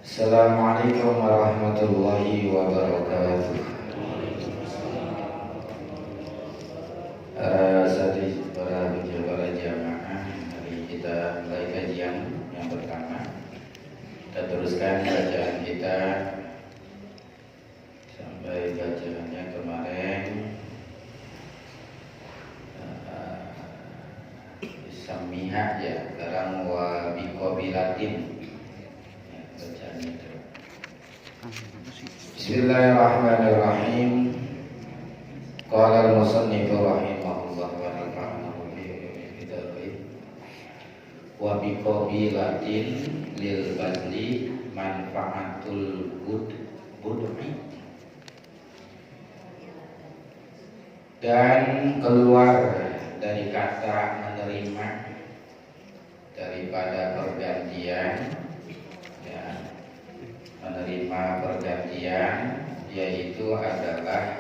Assalamualaikum warahmatullahi wabarakatuh. Para jamaah, hari kita mulai kajian yang pertama. Kita teruskan bacaan kita sampai bacaannya kemarin. Samihah ya, sekarang wa biqabilatin. Bismillahirrahmanirrahim. Qala al-musannif rahimahullah wa nafa'ana bihi wa biqabilatin lil bazli manfa'atul bud'i, dan keluar dari kata menerima daripada pergantian, ya, menerima pergantian, yaitu adalah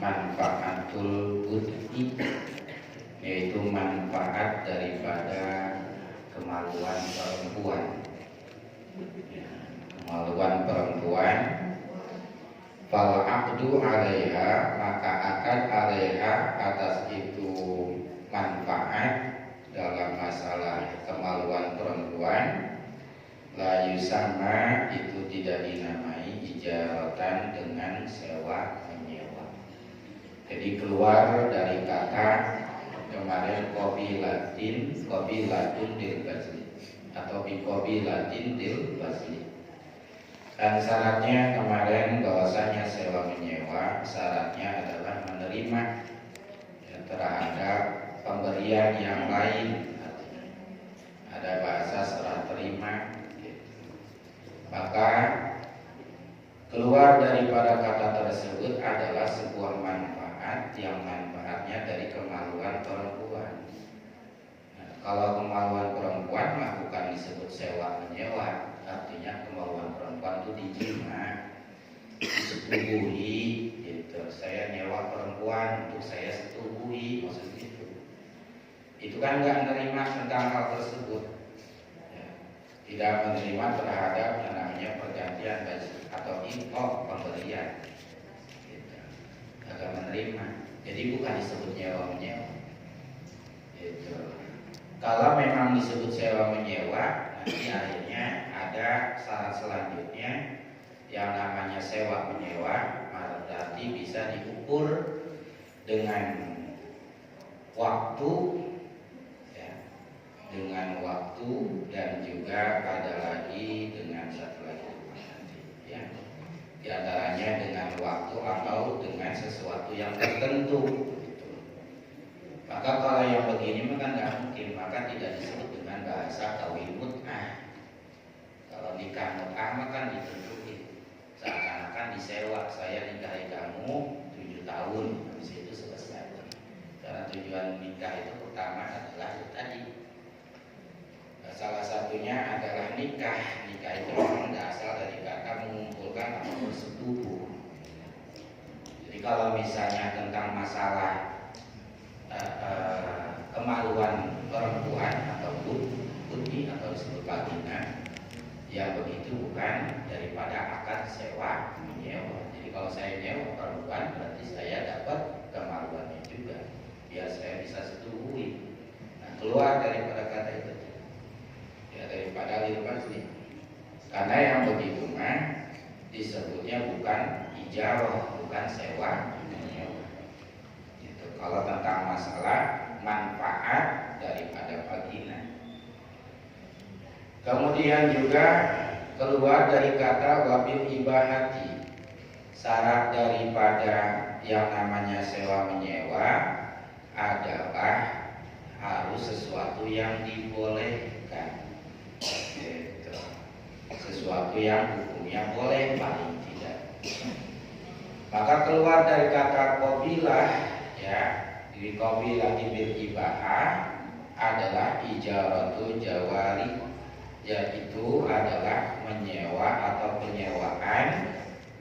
manfaatul bud'i, yaitu manfaat daripada kemaluan perempuan, ya, kemaluan perempuan. Fal aqdu 'alaiha, maka akad 'alaiha atas itu manfaat dalam masalah kemaluan perempuan, la yusamma, itu tidak dinamai ijaratan dengan sewa menyewa. Jadi keluar dari kata kemarin qabilatun dil bazli atau biqabilatin dil bazli. Dan syaratnya kemarin bahwasanya sewa menyewa syaratnya adalah menerima terhadap pemberian yang lain. Ada bahasa serah terima. Maka keluar daripada kata tersebut adalah sebuah manfaat yang manfaatnya dari kemaluan perempuan. Nah, kalau kemaluan perempuan mah bukan disebut sewa menyewa, artinya kemaluan perempuan itu dijima, disetubuhi gitu. Saya nyewa perempuan untuk saya setubuhi, maksud itu kan nggak menerima tentang hal tersebut, ya. Tidak menerima terhadap yang namanya pergantian atau infak pemberian, gitu. Agak menerima, jadi bukan disebut nyewa menyewa, gitu. Kalau memang disebut sewa menyewa, nanti akhirnya ada syarat selanjutnya yang namanya sewa menyewa, berarti bisa diukur dengan waktu, ya, dengan waktu, dan juga ada lagi dengan satu lagi nanti, ya. Di antaranya dengan waktu atau dengan sesuatu yang tertentu, gitu. Maka kalau yang begini maka nggak mungkin, maka tidak disebut dengan bahasa kawin mut'ah. Kalau nikah mut'ah maka kan ditentuin, seakan-akan disewa, saya nikahi kamu 7 tahun, habis itu selesai. Karena tujuan nikah itu pertama adalah tadi, salah satunya adalah nikah. Nikah itu memang berasal dari kata mengumpulkan atau bersetubuh. Jadi kalau misalnya tentang masalah kemaluan perempuan atau bud'i atau disebut vagina, ya begitu bukan daripada akad sewa menyewa. Jadi kalau saya nyewa perempuan berarti saya dapat kemaluannya juga, biar saya bisa setubuhi. Nah, keluar daripada kata itu, ya, daripada lil bazli. Karena yang begitu mah disebutnya bukan ijarah, bukan sewa menyewa. Gitu. Kalau tentang masalah manfaat daripada vagina. Kemudian juga keluar dari kata wabil ibahati, syarat daripada yang namanya sewa menyewa adalah harus sesuatu yang dibolehkan, gitu. Sesuatu yang hukumnya boleh paling tidak. Maka keluar dari kata qabilah, ya, di qabilah bil ibahah adalah ijaratu jawari, yaitu adalah menyewa atau penyewaan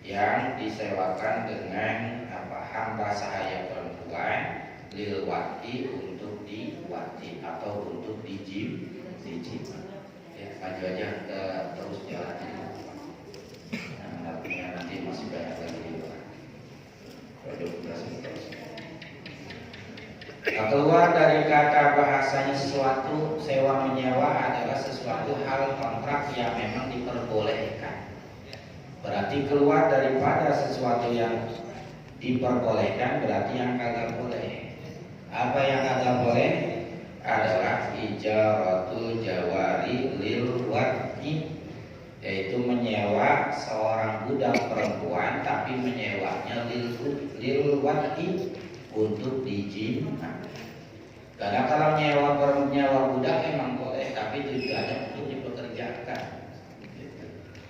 yang disewakan dengan hamba sahaya perempuan lil wati, untuk diwati atau untuk dijim. Ya, maju aja, terus jalan. Nah, keluar dari kata bahasanya sesuatu sewa menyewa adalah sesuatu hal kontrak yang memang diperbolehkan. Berarti keluar daripada sesuatu yang diperbolehkan berarti yang kagak boleh. Apa yang kagak boleh adalah ijaratul jawari lil wad'i, yaitu menyewa seorang budak perempuan tapi menyewanya lil wad'i, untuk dijima. Karena kalau nyewa budak emang boleh, tapi tujuannya untuk dipekerjakan.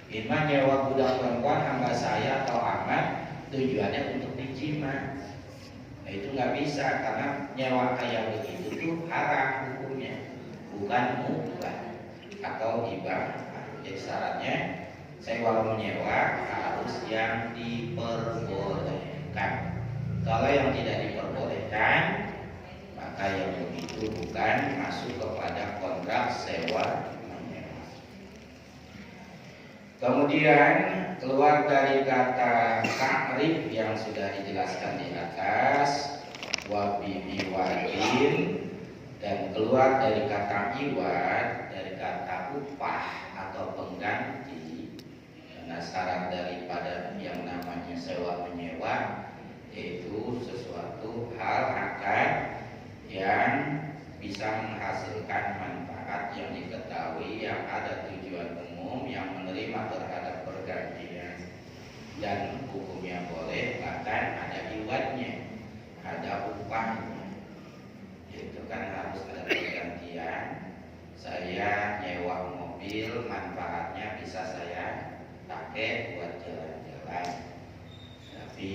Ima nyewa budak perempuan hamba saya atau amat, tujuannya untuk dijima. Nah, itu nggak bisa karena nyewa kayak begitu tuh haram hukumnya, bukan mubah atau hibah. Jadi syaratnya sewa menyewa harus yang diperbolehkan. Kalau yang tidak diperbolehkan, maka yang begitu bukan masuk kepada kontrak sewa menyewa. Kemudian keluar dari kata ta'rif yang sudah dijelaskan di atas, wabi iwadin, dan keluar dari kata iwad, dari kata upah atau pengganti. Karena syarat daripada yang namanya sewa menyewa yaitu sesuatu hal akad yang bisa menghasilkan manfaat yang diketahui, yang ada tujuan umum, yang menerima terhadap pergantian dan hukumnya boleh, bahkan ada iwadnya, ada upahnya. Itu kan harus ada pergantian. Saya nyewa mobil, manfaatnya bisa saya pakai buat jalan-jalan, tapi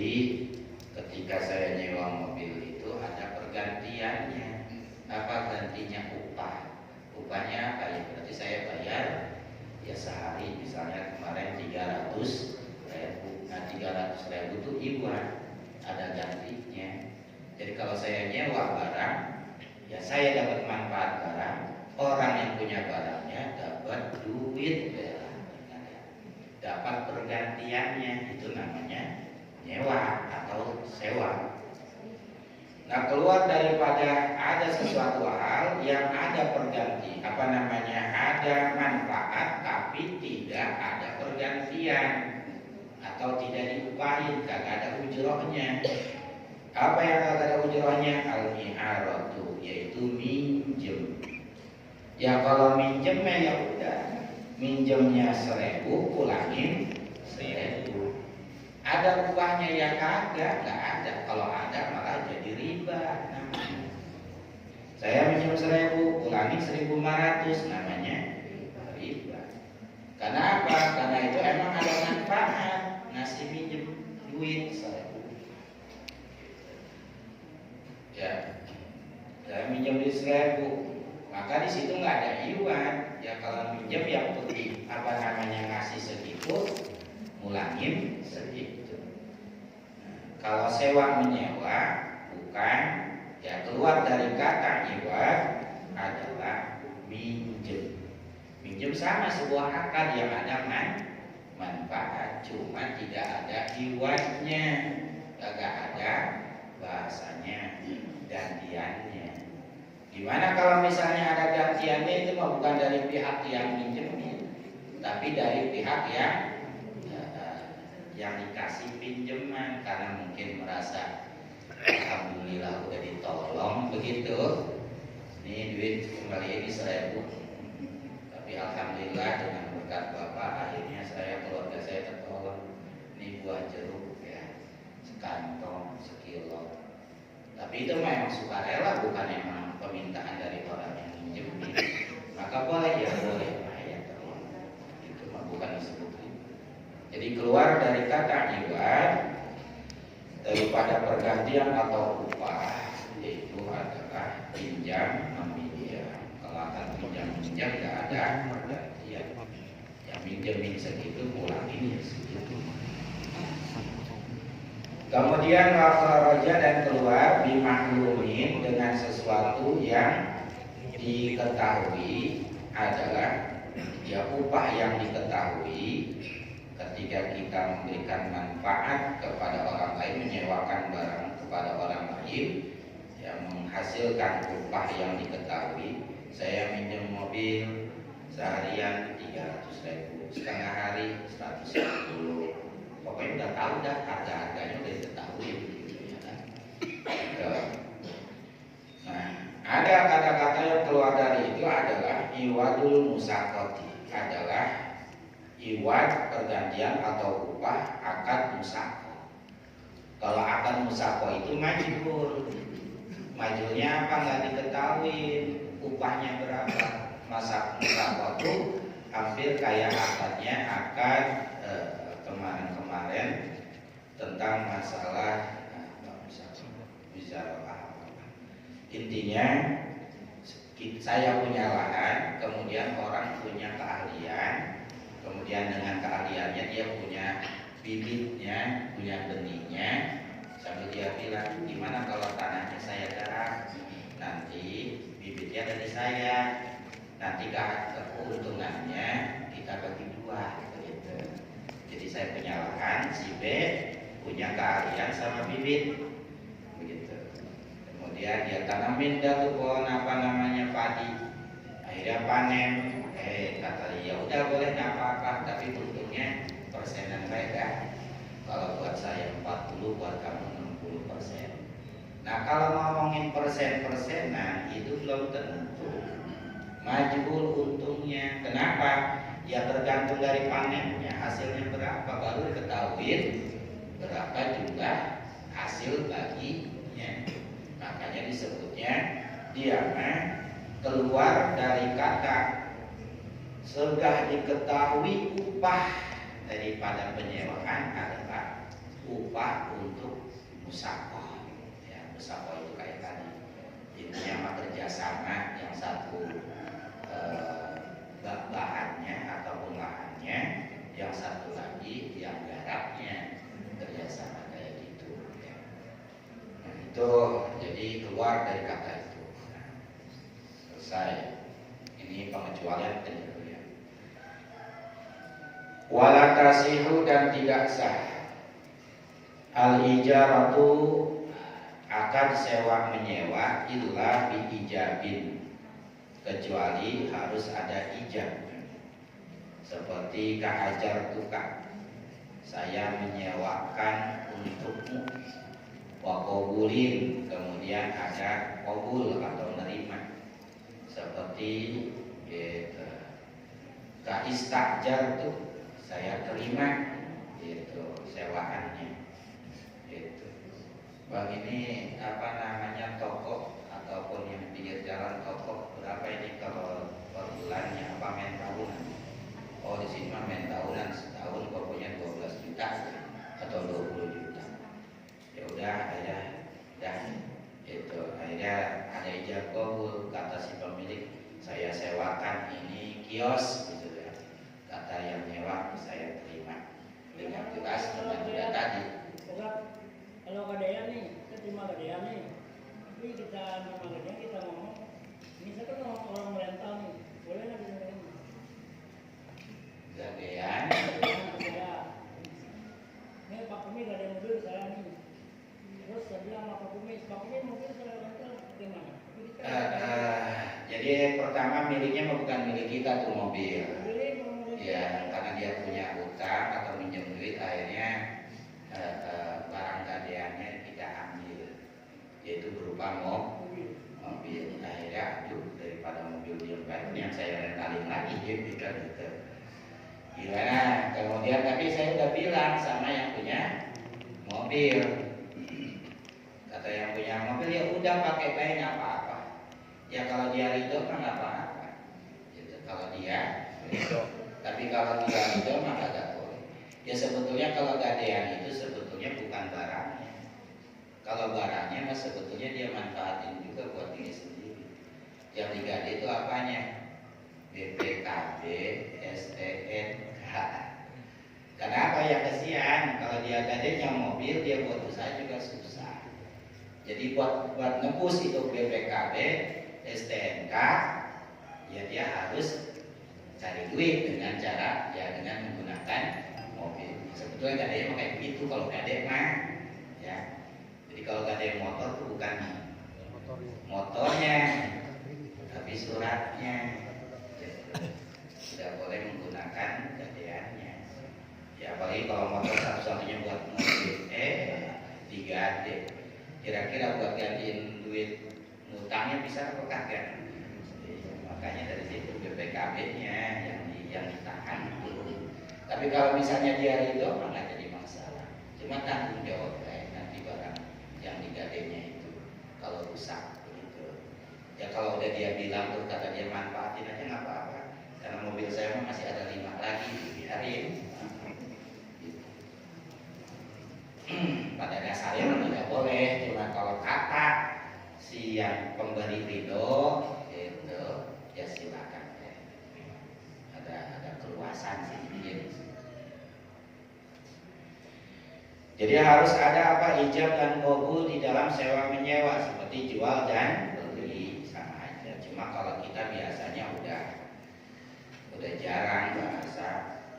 ketika saya nyewa mobil itu ada pergantiannya. Apa gantinya? Upah. Upahnya apa ya? Berarti saya bayar ya sehari, misalnya kemarin 300.000. Nah 300.000 itu iwan, ada gantinya. Jadi kalau saya nyewa barang, ya saya dapat manfaat barang, orang yang punya barangnya dapat duit dapat pergantiannya. Itu namanya nyewa atau sewa. Nah, keluar daripada ada sesuatu hal yang ada perganti, apa namanya, ada manfaat tapi tidak ada pergantian atau tidak diupahin, kagak ada ujrohnya. Apa yang kagak ada ujrohnya? Al-mi'aratu, yaitu minjem. Ya kalau minjemnya ya udah, minjemnya 1.000, pulangin 1.000. Ada upahnya ya kagak, nggak ada. Kalau ada malah jadi riba namanya. Saya minjem 1.000, pulangin 1.500, namanya riba. Karena apa? Karena itu emang ada manfaat ngasih minjem duit 1.000. Ya, saya minjem duit 1.000, maka di situ nggak ada iwan. Ya kalau minjem yang penting apa namanya, ngasih segitu, mulangin segitu. Nah, kalau sewa menyewa bukan, ya keluar dari kata iwad adalah minjem. Minjem sama sebuah akad yang ada manfaat, cuma tidak ada iwadnya, tidak ada bahasanya gantiannya. Gimana kalau misalnya ada gantiannya, itu mah bukan dari pihak yang minjemin, tapi dari pihak yang dikasih pinjaman, karena mungkin merasa alhamdulillah udah ditolong begitu. Ini duit kembali ini 1.000, tapi alhamdulillah dengan berkat Bapak akhirnya keluarga saya tertolong. Ini buah jeruk ya, sekantong, sekilo. Tapi itu memang sukarela, bukan emang permintaan dari orang yang minjemin. Maka boleh ya boleh, ya terima. Itu mah bukan disebut riba. Jadi keluar dari kata iwad daripada pergantian atau upah, yaitu adalah pinjam meminjam. Kalau akan pinjam nggak ada pergantian. Yang minjemin segitu, pulangin ya segitu. Kemudian wakharaja, dan keluar bimahlumin, dengan sesuatu yang diketahui adalah ya upah yang diketahui ketika kita memberikan manfaat kepada orang lain, menyewakan barang kepada orang lain yang menghasilkan upah yang diketahui. Saya minjem mobil seharian 300.000, setengah hari 110. Pokoknya udah tahu dah harga-harganya udah diketahui gitu ya kan. Nah, ada kata-kata yang keluar dari itu adalah iwadul musakoti, adalah iwad pergantian atau upah akad musako. Kalau akad musako itu majhul, majhulnya apa nggak diketahui, upahnya berapa. Masa musako itu hampir kayak akadnya akad kemarin-kemarin tentang masalah intinya saya punya lahan, kemudian orang punya keahlian, kemudian dengan keahliannya dia punya bibitnya, punya benihnya, sambil dia bilang gimana kalau tanahnya saya garap, nanti bibitnya dari saya, nanti keuntungannya kita bagi dua begitu. Jadi saya punya lahan, si B punya keahlian sama bibit begitu. Kemudian dia tanamin dah tuh pohon padi, akhirnya panen. Kata dia udah boleh nggak apa-apa, tapi untungnya persenan baik dah. Kalau buat saya 40, buat kamu 60%. Nah kalau ngomongin persenan itu belum tentu majbul untungnya. Kenapa? Ya tergantung dari panennya, hasilnya berapa baru diketahui berapa jumlah hasil baginya. Makanya disebutnya dia keluar dari kata sudah diketahui upah daripada penyewaan adalah upah untuk musakoh. Ya, musakoh itu kayak tadi intinya mah kerjasama, yang satu bahannya ataupun lahannya, yang satu lagi yang garapnya, kerjasama kayak gitu. Ya. Nah, itu jadi keluar dari kata itu. Nah, selesai. Ini pengecualian penyeluruhan. Wala tasihu, dan tidak sah al-ijaratu akad sewa menyewa illa bi ijabin, kecuali harus ada ijab. Seperti kahajar tukang, saya menyewakan untukmu, wa qabulin, kemudian ada qabul atau menerima. Seperti gitu, ka istajar tuh, saya terima gitu sewaannya gitu. Bang, ini apa namanya toko ataupun yang pinggir jalan toko, berapa ini kalau per bulannya, apa main tahunan? Oh di sini mah main tahunan, setahun pokoknya 12 juta atau 20 juta. Ya udah akhirnya dah itu, akhirnya ada ijab qabul, kata si pemilik saya sewakan ini kios gitu ya. Kata yang nyewa saya terima dengan jelas dengan tidak tadi. Kalau gadean nih, kita terima gadean nih. Tapi kita nama gadean kita ngomong, misalkan orang merental nih, boleh nggak didengerin? Gadean. Saya, ini Pak Kumi gadean mobil saya nih. Terus saya bilang sama Pak Kumi mobil saya rental gimana? Jadi pertama miliknya bukan milik kita tuh mobil. Ya, karena dia punya utang atau minjem duit, akhirnya barang gadeannya kita ambil, yaitu berupa mobil. Akhirnya aduh, daripada mobil dia baik, yang saya rentalin lagi gitu. Gimana? Kemudian tapi saya udah bilang sama yang punya mobil, kata yang punya mobil ya udah pakai baik nggak apa-apa. Ya kalau dia ridho mah nggak apa-apa. Gitu. Kalau dia ridho. Tapi kalau dia ridho mah nggak boleh. Ya sebetulnya kalau gadean itu sebetulnya bukan barangnya. Kalau barangnya mah sebetulnya dia manfaatin juga buat diri sendiri. Yang digade itu apanya? BPKB, STNK. Kenapa ya kasihan? Kalau dia gadenya mobil, dia buat usaha juga susah. Jadi buat nebus itu BPKB, STNK, ya dia harus cari duit dengan cara ya dengan menggunakan mobil. Sebetulnya gadenya kayak begitu kalau gade mah, ya. Jadi kalau gade motor itu bukan motornya, tapi suratnya tidak boleh menggunakan gadeannya. Ya apalagi kalau motor satu-satunya buat mobil digade. Kira-kira buat gantiin duit ngutangnya bisa apa kagak? Makanya dari situ BPKB-nya yang ditahan dulu. Tapi kalau misalnya dia ridho nggak jadi masalah. Cuma tanggung jawab nanti barang yang digadenya itu kalau rusak begitu. Ya kalau udah dia bilang terus kata dia manfaatin aja nggak apa-apa. Karena mobil saya masih ada 5 lagi, biarin. Pada dasarnya tidak boleh, cuma kalau kata si yang pemberi ridho itu ya silakan. Ada keluasan sedikit. Jadi harus ada ijab dan qabul di dalam sewa menyewa seperti jual dan beli sama aja. Cuma kalau kita biasanya udah jarang bahasa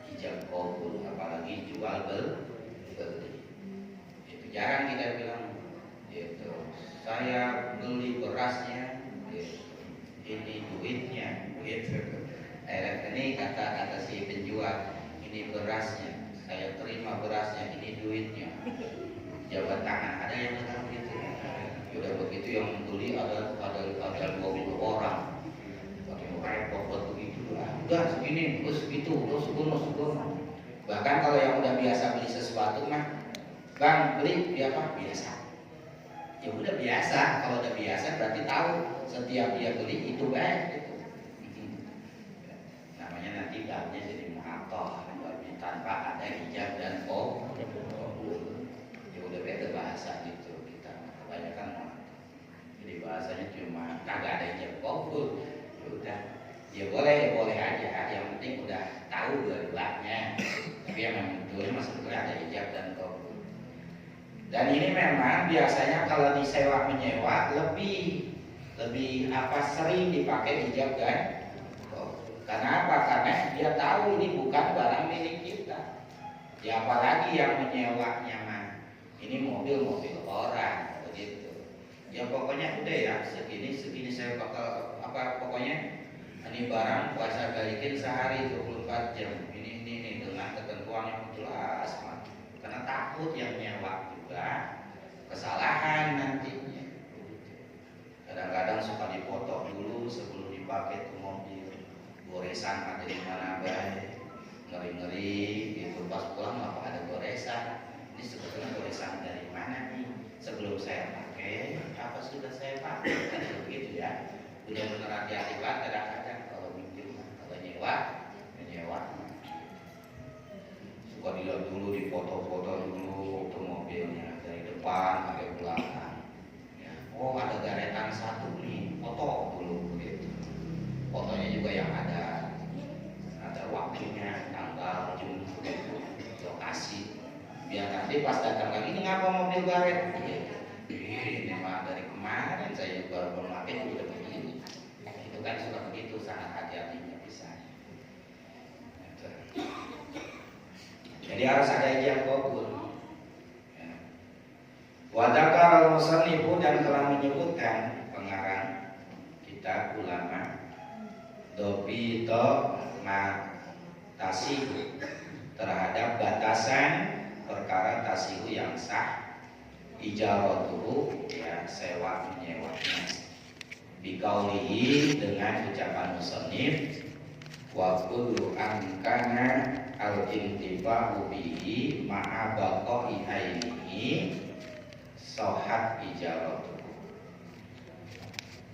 ijab qabul, apalagi jual beli. Itu jarang kita bilang gitu. Saya beli berasnya, gitu. Ini duitnya, gitu. Ini kata si penjual, ini berasnya, saya terima berasnya, ini duitnya. Jabat tangan ada yang bilang gitu. Udah begitu yang membeli ada 20 orang. Pakai repot buat begitu. Udah segini, terus segitu, terus segono. Bahkan kalau yang udah biasa beli sesuatu mah, Bang beli apa? Biasa. Ya udah biasa. Kalau udah biasa berarti tahu setiap dia beli itu baik. Gitu. Namanya nanti babnya jadi mu'aqqah, tanpa ada ijab dan qabul. Ya udah beda bahasa gitu kita. Kebanyakan jadi bahasanya cuma kagak ada ijab qabul. Ya udah. Ya boleh aja. Yang penting udah tahu dua-duanya. Tapi yang betul sebetulnya ada ijab dan qabul. Dan ini memang biasanya kalau disewa menyewa lebih sering dipakai ijab dan qabul. Karena apa? Karena dia tahu ini bukan barang milik kita. Ya apalagi yang menyewanya mah ini mobil orang begitu. Ya pokoknya udah ya segini saya bakal pokoknya ini barang puasa balikin sehari 24 jam. Ini dengan ketentuan yang jelas mah. Karena takut yang nyewa juga kesalahan nantinya. Kadang-kadang suka dipoto dulu sebelum dipakai tuh mobil. Goresan ada di mana baik, ngeri-ngeri gitu. Pas pulang apa ada goresan. Ini sebetulnya goresan dari mana nih? Sebelum saya pakai, apa sudah saya pakai? Kan begitu ya. Benar-benar hati-hati banget kadang-kadang kalau minjem, kalau menyewa. Suka dilihat dulu, dipoto-foto dulu tuh mobilnya dari depan sampai belakang. Ya. Oh ada garetan satu nih, foto dulu begitu. Fotonya juga yang ada waktunya, tanggal, jam, lokasi. Biar nanti pas datang lagi ini ngapa mobil garet? Ini mah dari kemarin saya juga baru pakai udah begini. Itu kan suka begitu, sangat hati-hatinya bisa. Jadi harus ada ijab qabul. Wa dzakara al-musannifu dan telah menyebutkan pengarang kitab ulama dobito tasihu terhadap batasan perkara tasihu yang sah ijaratuhu ya sewa menyewanya biqaulihi dengan ucapan musannif wa kullu amkana al-intifa'u bihi ma'a baqa'i ainihi sahhat ijaratuhu.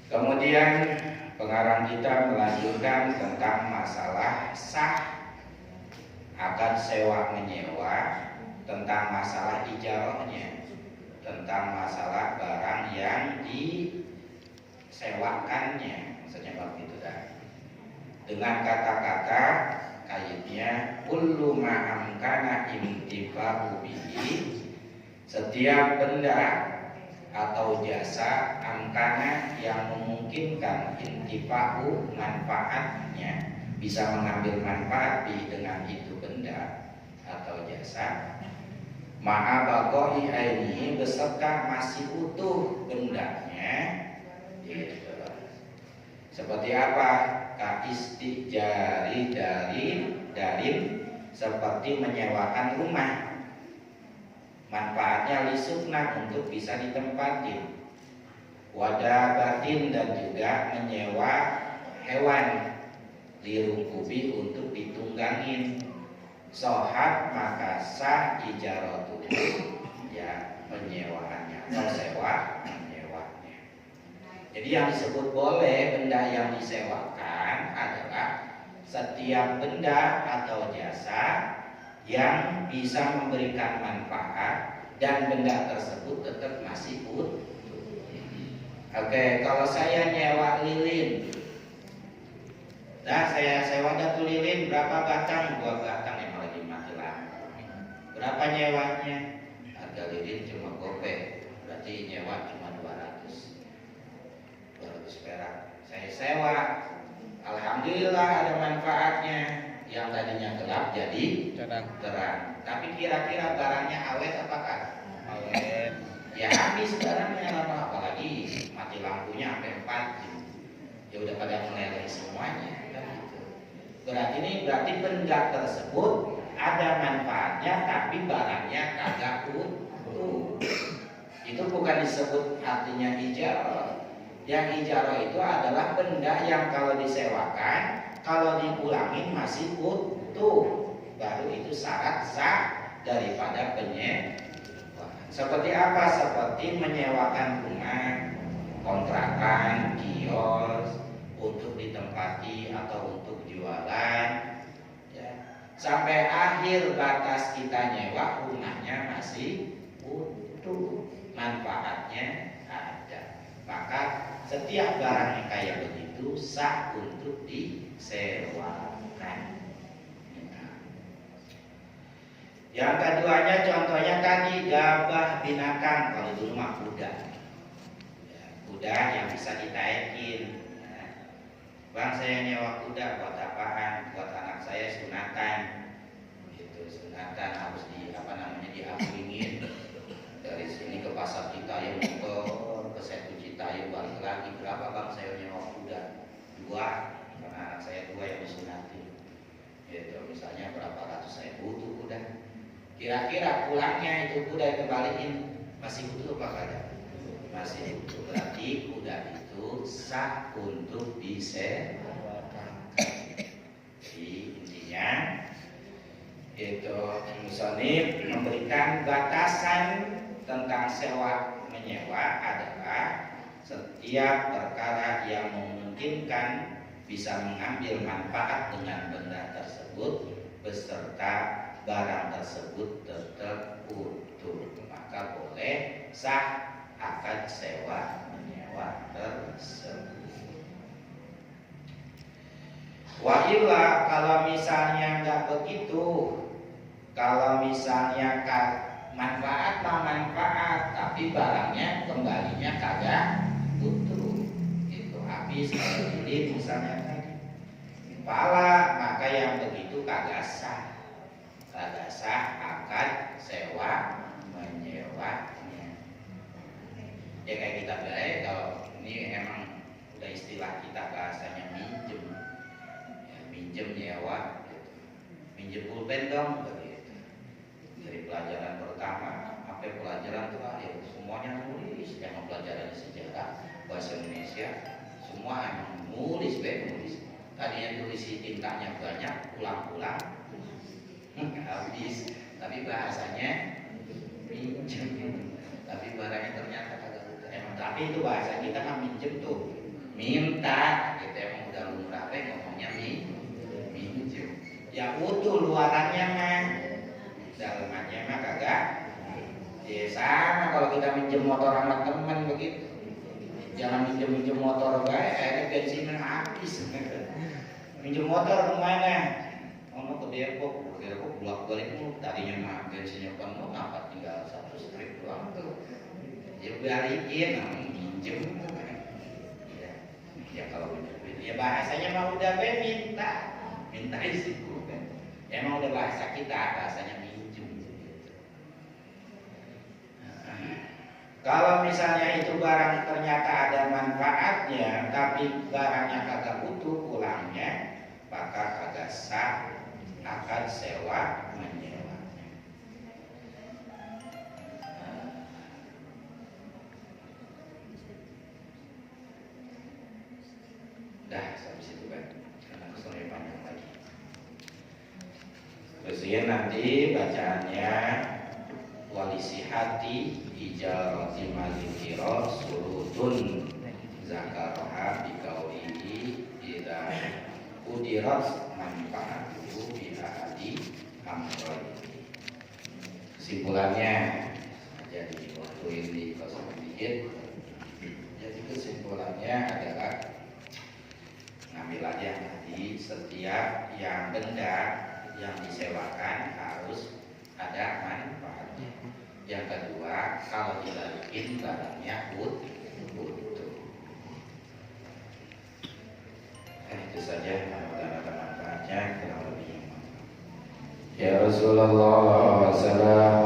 Kemudian pengarang kita melanjutkan tentang masalah sah akan sewa menyewa, tentang masalah ijarahnya, tentang masalah barang yang disewakannya, maksudnya begitu dah. Dengan kata-kata kaitnya kullu ma amkana intifa'u bihi, setiap benda atau jasa amkana yang memungkinkan intifa'u manfaatnya, bisa mengambil manfaat dengan itu benda atau jasa ma'a baqa'i ainihi beserta masih utuh bendanya Gitu. Seperti apa? Ka istijari dari seperti menyewakan rumah. Manfaatnya lisukna untuk bisa ditempatin. Wadabatin dan juga menyewa hewan lirungkubi untuk ditunggangin. Sohat maka sah ijaratu, ya penyewaannya atau sewa menyewanya. Jadi yang disebut boleh benda yang disewakan adalah setiap benda atau jasa yang bisa memberikan manfaat dan benda tersebut tetap masih utuh. Oke, kalau saya nyewa lilin, nah saya sewa datu lilin berapa batang? 2 batang yang lagi mati lampu. Berapa nyewanya? Harga lilin cuma gopek, berarti nyewa cuma 200 perak. Saya sewa, alhamdulillah ada manfaatnya. Yang tadinya gelap jadi terang. Tapi kira-kira barangnya awet apakah? Awet. Ya habis barangnya lama, apalagi mati lampunya sampai 4 jam. Ya udah pada meleleh semuanya. Berarti benda tersebut ada manfaatnya tapi barangnya kagak utuh. Itu bukan disebut artinya ijarah. Yang ijarah itu adalah benda yang kalau disewakan, kalau dipulangin masih utuh, baru itu syarat sah daripada penyewaan. Seperti apa? Seperti menyewakan rumah, kontrakan, kios untuk ditempati atau untuk jualan, ya. Sampai akhir batas kita nyewa, rumahnya masih utuh, manfaatnya ada. Maka setiap barang yang kayak begitu sah untuk disewakan. Yang keduanya contohnya tadi gabah binatang, kalau dulu mah kuda, ya, kuda yang bisa ditaikin. Ya. Bang saya nyewa kuda buat apaan? Buat anak saya sunatan. Itu sunatan harus diapingin dari sini ke pasar Citayam ke Setu Citayam balik lagi. Berapa bang saya nyewa kuda? 2, karena anak saya 2 yang disunati. Itu misalnya berapa ratus saya butuh kuda. Kira-kira pulangnya itu kuda dikembaliin masih utuh apa kagak? Masih utuh. Berarti kuda itu sah untuk disewakan. Jadi intinya itu musonif memberikan batasan tentang sewa menyewa adalah setiap perkara yang memungkinkan bisa mengambil manfaat dengan benda tersebut beserta barang tersebut tetap utuh, maka boleh sah akad sewa menyewa tersebut. Wa illa kalau misalnya nggak begitu, kalau misalnya manfaat tapi barangnya kembalinya kagak utuh, itu habis kalau ini misalnya tadi, maka yang begitu kagak sah akad sewa menyewanya. Ya kayak kita bilang, kalau ini emang udah istilah kita bahasanya minjem, ya, minjem nyewa, gitu. Minjem pulpen dong, begitu. Dari pelajaran pertama sampai pelajaran terakhir semuanya nulis. Emang pelajaran sejarah bahasa Indonesia semua emang nulis. Tadinya tulis tintanya banyak, pulang-pulang habis, tapi bahasanya minjem, tapi barangnya ternyata kagak utuh. Emang tapi itu bahasa kita kan minjem tuh minta, gitu. Emang udah lumrah ngomongnya minjem. Ya utuh luarannya mah, dalamannya mah kagak. Ya sama kalau kita minjem motor sama teman begitu. Jangan minjem motor baik, akhirnya bensinnya habis. Minjem motor kemana? Ke Depok bolak-balik mulu. Tadinya mah bensinnya penuh, ngapa tinggal 1 strip doang tuh. Ya balikin, minjem. Ya kalau minjem, ya bahasanya mah udah minta isi pulpen. Emang udah bahasa kita, bahasanya minjem. Kalau misalnya itu barang ternyata ada manfaatnya, tapi barangnya kagak utuh pulangnya, maka kagak sah akan sewa menyewanya. Dah sampai situ kan, karena kesannya panjang lagi. Terus ya nanti bacaannya walisi hati ijarati malikiro surutun zakaroha bikaulihi idza udirat manfaatuhu bihadi amroin. Kesimpulannya jadi waktu ini kosong sedikit. Jadi kesimpulannya adalah ngambil aja tadi setiap yang benda yang disewakan harus ada manfaatnya. Yang kedua, kalau dibalikin barangnya utuh. Itu saja, mudah-mudahan ada manfaatnya. Ya Rasulullah SAW.